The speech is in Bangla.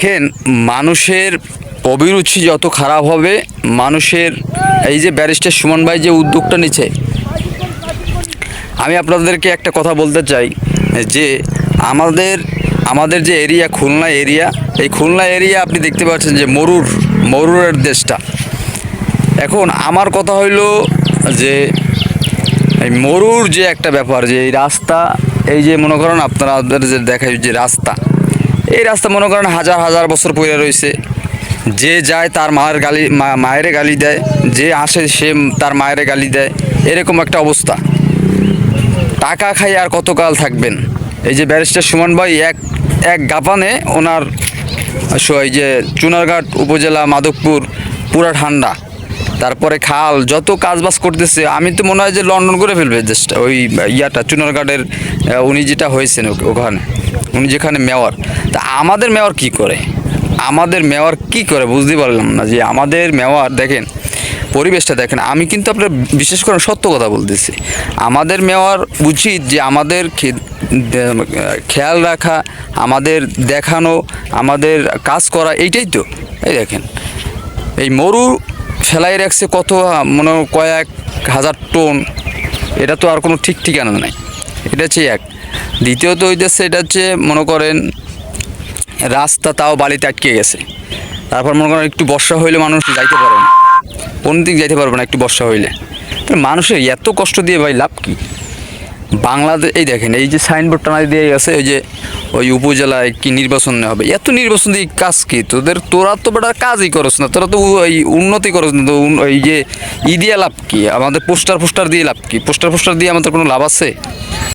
দেখেন, মানুষের অভিরুচি যত খারাপ হবে, মানুষের এই যে ব্যারিস্টার সুমন ভাই যে উদ্যোগটা নিচ্ছে, আমি আপনাদেরকে একটা কথা বলতে চাই যে আমাদের যে এরিয়া, খুলনা এরিয়া, এই খুলনা এরিয়া আপনি দেখতে পাচ্ছেন যে মরুরের দেশটা। এখন আমার কথা হইল যে এই মরুর যে একটা ব্যাপার, যে এই রাস্তা, এই যে মনে করেন আপনাদের যে দেখায় যে রাস্তা, এই রাস্তা মনে করেন হাজার হাজার বছর পড়ে রয়েছে। যে যায় তার মায়ের গালি দেয়, যে আসে সে তার মায়ের গালি দেয়, এরকম একটা অবস্থা। টাকা খাই আর কতকাল থাকবেন? এই যে ব্যারিস্টার সুমন ভাই এক গাপানে ওনার এই যে চুনারঘাট উপজেলা মাধবপুর পুরা ঠান্ডা, তারপরে খাল যত কাজবাজ করতেছে, আমি তো মনে হয় যে লন্ডন করে ফেলবে দেশটা। ওই চুনারঘাটের উনি যেটা হয়েছেন ওখানে, উনি যেখানে মেয়র, তা আমাদের মেয়র কি করে বুঝতে পারলাম না। যে আমাদের মেয়র দেখেন, পরিবেশটা দেখেন। আমি কিন্তু আপনার বিশেষ করে সত্য কথা বলতেছি। আমাদের মেয়র উচিত যে আমাদের খেয়াল রাখা, আমাদের দেখানো, আমাদের কাজ করা, এইটাই তো। এই দেখেন, এই মরু ফেলাই রাখছে কত, মনে কয়েক হাজার টন। এটা তো আর কোনো ঠিক ঠিকানা নাই। এটা হচ্ছে এক। দ্বিতীয়ত হইতেছে, এটা হচ্ছে মনে করেন রাস্তা, তাও বালিতে আটকে গেছে। তারপর মনে করেন একটু বর্ষা হইলে মানুষ যাইতে পারে না, কোন দিক যাইতে পারবে না একটু বর্ষা হইলে। মানুষের এত কষ্ট দিয়ে ভাই লাভ কি? বাংলাদেশ, এই দেখেন, এই যে সাইনবোর্ড টানা দিয়ে গেছে, ওই উপজেলায় কি নির্বাচন হবে, এত নির্বাচন দিয়ে কাজ কি তোরা তো বেটা কাজই করছ না, তোরা তো এই উন্নতি করছ না। তো এই যে দিয়ে লাভ কি? আমাদের পোস্টার দিয়ে লাভ কি? পোস্টার দিয়ে আমাদের কোনো লাভ আছে?